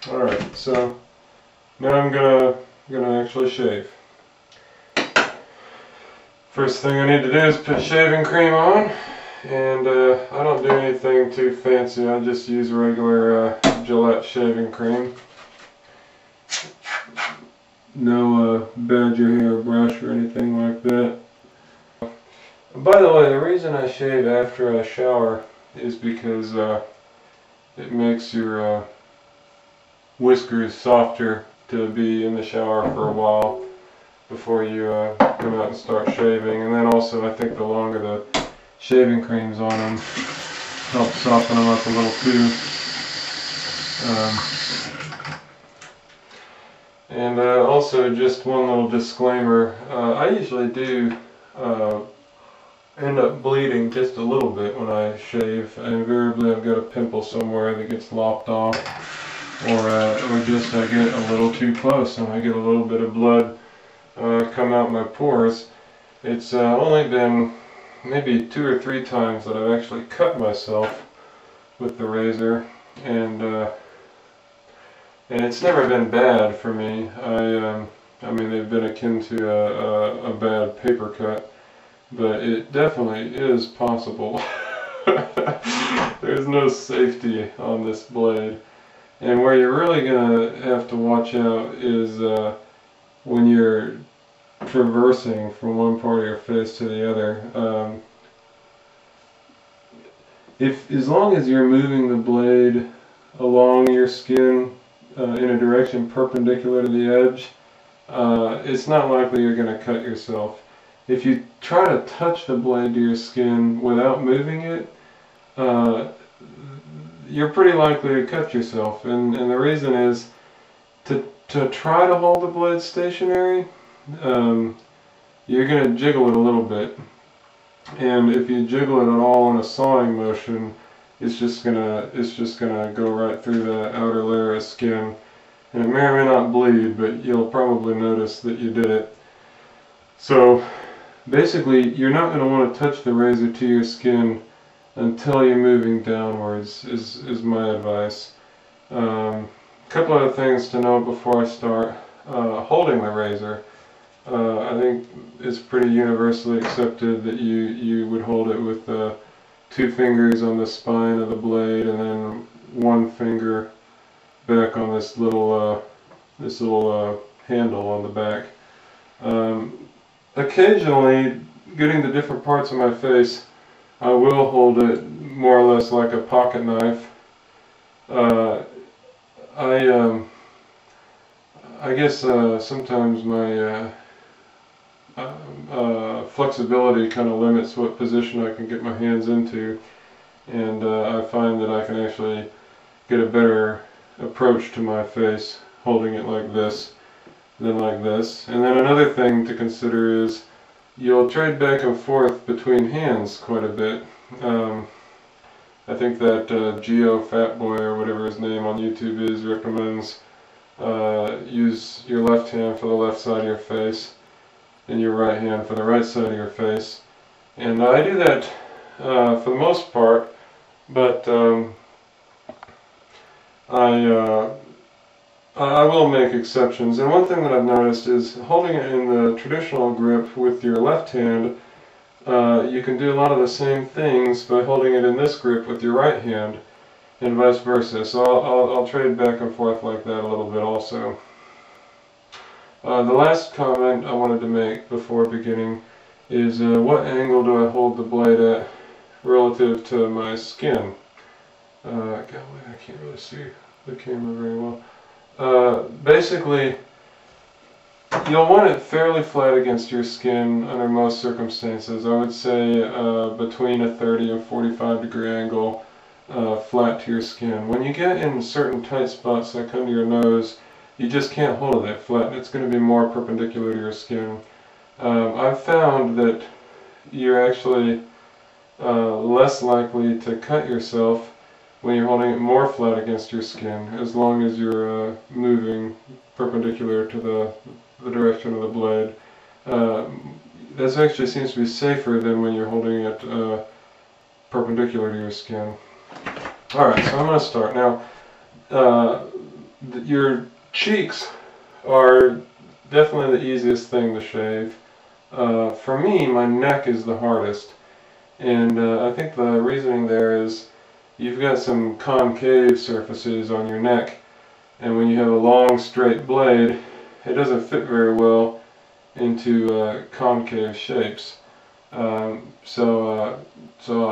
Alright, so now I'm gonna actually shave. First thing I need to do is put shaving cream on, and I don't do anything too fancy. I just use regular Gillette shaving cream. No badger hair brush or anything like that. By the way, the reason I shave after I shower is because it makes your whiskers softer to be in the shower for a while before you come out and start shaving. And then also I think the longer the shaving cream's on them helps soften them up a little too. And also just one little disclaimer, I usually do end up bleeding just a little bit when I shave. Invariably I've got a pimple somewhere that gets lopped off, or just I get a little too close and I get a little bit of blood come out my pores. It's only been maybe 2 or 3 times that I've actually cut myself with the razor, and it's never been bad for me. I mean, they've been akin to a bad paper cut, but it definitely is possible. There's no safety on this blade. And where you're really going to have to watch out is when you're traversing from one part of your face to the other. As long as you're moving the blade along your skin in a direction perpendicular to the edge, it's not likely you're going to cut yourself. If you try to touch the blade to your skin without moving it, you're pretty likely to cut yourself. And the reason is to try to hold the blade stationary, you're going to jiggle it a little bit. And if you jiggle it at all in a sawing motion, it's just gonna go right through the outer layer of skin, and it may or may not bleed, but you'll probably notice that you did it. So basically, you're not going to want to touch the razor to your skin until you're moving downwards, is my advice. A couple other things to note before I start. Holding the razor, I think it's pretty universally accepted that you would hold it with 2 fingers on the spine of the blade, and then 1 finger back on this little handle on the back. Occasionally, getting to different parts of my face, I will hold it more or less like a pocket knife. I guess sometimes my flexibility kind of limits what position I can get my hands into, and I find that I can actually get a better approach to my face holding it like this than like this. And then another thing to consider is you'll trade back and forth between hands quite a bit. I think that Geo Fatboy, or whatever his name on YouTube is, recommends use your left hand for the left side of your face and your right hand for the right side of your face. And I do that for the most part, but I will make exceptions. And one thing that I've noticed is holding it in the traditional grip with your left hand, you can do a lot of the same things by holding it in this grip with your right hand, and vice versa. So I'll trade back and forth like that a little bit also. The last comment I wanted to make before beginning is what angle do I hold the blade at relative to my skin? Golly, I can't really see the camera very well. Basically, you'll want it fairly flat against your skin under most circumstances. I would say between a 30 and 45 degree angle, flat to your skin. When you get in certain tight spots like under your nose, you just can't hold it that flat. It's going to be more perpendicular to your skin. I've found that you're actually less likely to cut yourself when you're holding it more flat against your skin, as long as you're moving perpendicular to the direction of the blade. This actually seems to be safer than when you're holding it perpendicular to your skin. Alright, so I'm going to start. Now, Your cheeks are definitely the easiest thing to shave. For me, my neck is the hardest, and I think the reasoning there is you've got some concave surfaces on your neck, and when you have a long straight blade, it doesn't fit very well into concave shapes. So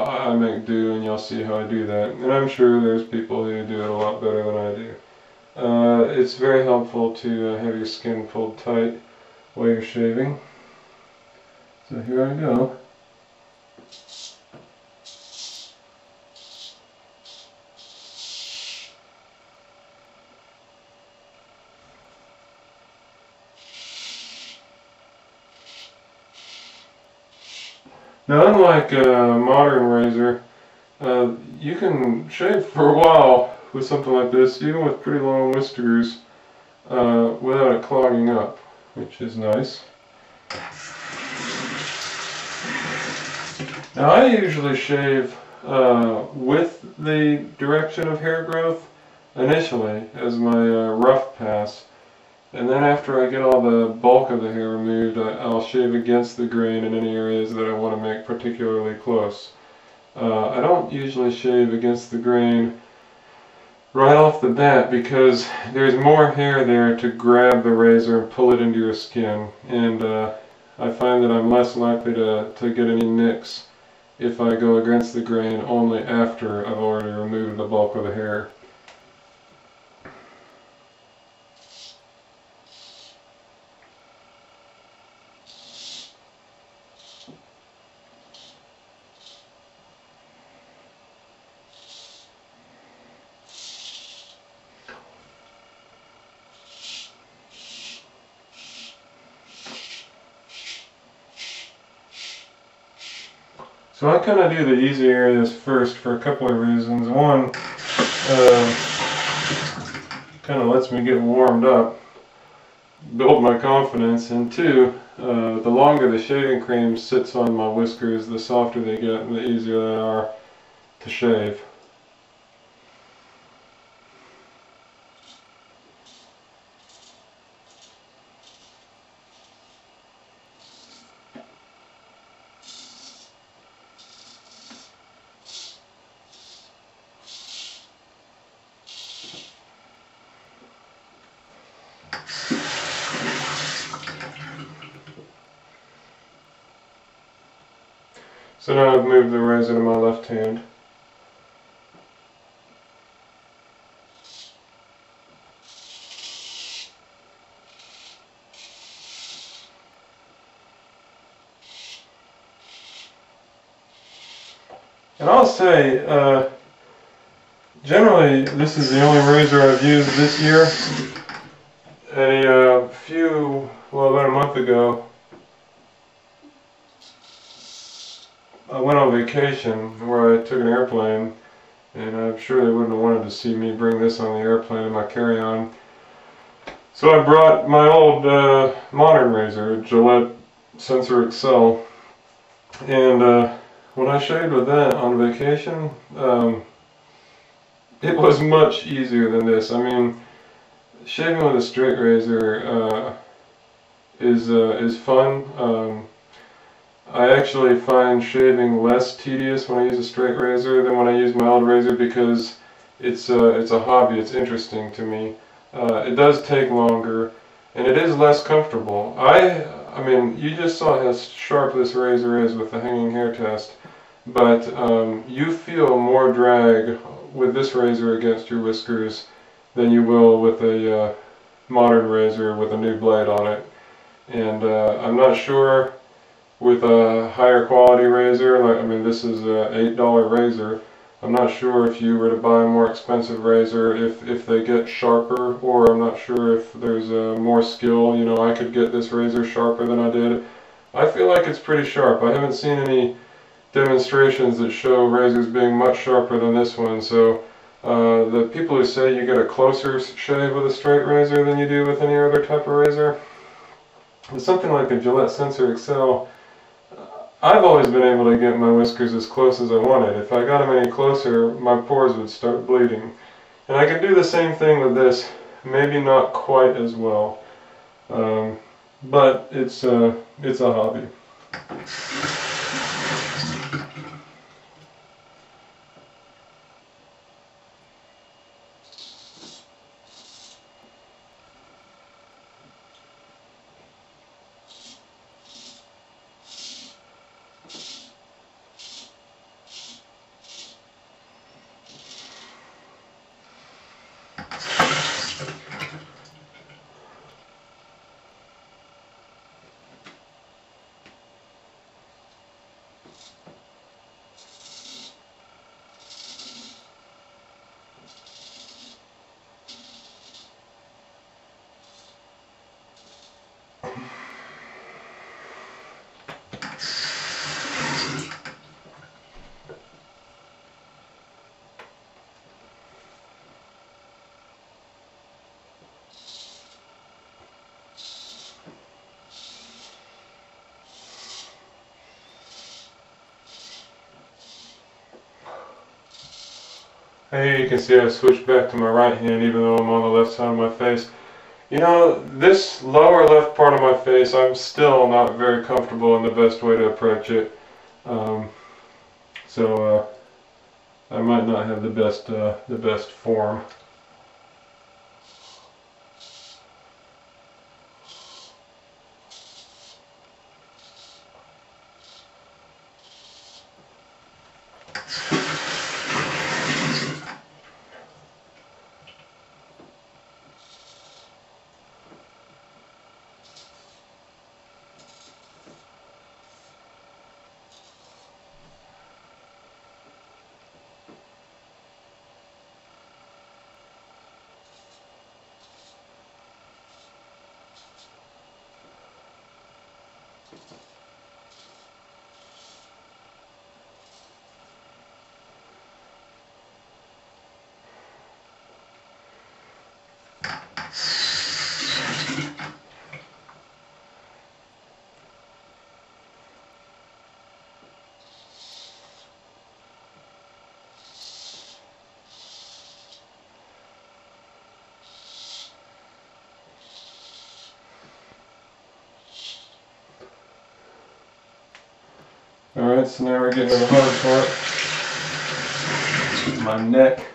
I make do, and you'll see how I do that. And I'm sure there's people who do it a lot better than I do. It's very helpful to have your skin pulled tight while you're shaving. So here I go. Now, unlike a modern razor, you can shave for a while with something like this, even with pretty long whiskers, without it clogging up, which is nice. Now, I usually shave with the direction of hair growth initially as my rough pass. And then after I get all the bulk of the hair removed, I'll shave against the grain in any areas that I want to make particularly close. I don't usually shave against the grain right off the bat because there's more hair there to grab the razor and pull it into your skin. And I find that I'm less likely to get any nicks if I go against the grain only after I've already removed the bulk of the hair. So I kind of do the easy areas first for a couple of reasons. One, kind of lets me get warmed up, build my confidence, and two, the longer the shaving cream sits on my whiskers, the softer they get and the easier they are to shave. So now I've moved the razor to my left hand. And I'll say, generally this is the only razor I've used this year. About a month ago, I went on vacation where I took an airplane, and I'm sure they wouldn't have wanted to see me bring this on the airplane in my carry-on. So I brought my old modern razor, Gillette Sensor XL, and when I shaved with that on vacation, it was much easier than this. I mean, shaving with a straight razor is fun. I actually find shaving less tedious when I use a straight razor than when I use my old razor because it's a hobby. It's interesting to me. It does take longer, and it is less comfortable. I mean, you just saw how sharp this razor is with the hanging hair test, but you feel more drag with this razor against your whiskers than you will with a modern razor with a new blade on it. And I'm not sure with a higher quality razor, like, I mean, this is an $8 razor. I'm not sure if you were to buy a more expensive razor if they get sharper, or I'm not sure if there's more skill. You know, I could get this razor sharper than I did. I feel like it's pretty sharp. I haven't seen any demonstrations that show razors being much sharper than this one, so the people who say you get a closer shave with a straight razor than you do with any other type of razor, with something like a Gillette Sensor XL, I've always been able to get my whiskers as close as I wanted. If I got them any closer, my pores would start bleeding. And I can do the same thing with this maybe not quite as well, but it's a hobby. Here you can see I switched back to my right hand even though I'm on the left side of my face. You know, this lower left part of my face, I'm still not very comfortable in the best way to approach it. So I might not have the best form. Alright, so now we're getting to the hard part, my neck.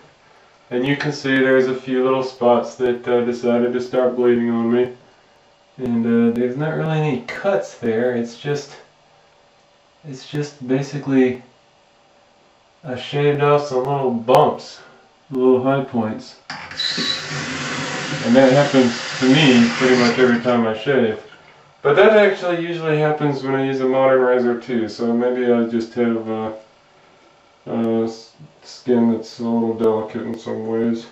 And you can see there's a few little spots that decided to start bleeding on me. And there's not really any cuts there, it's just basically I shaved off some little bumps, little high points. And that happens to me pretty much every time I shave. But that actually usually happens when I use a modern razor too, so maybe I just have skin that's a little delicate in some ways.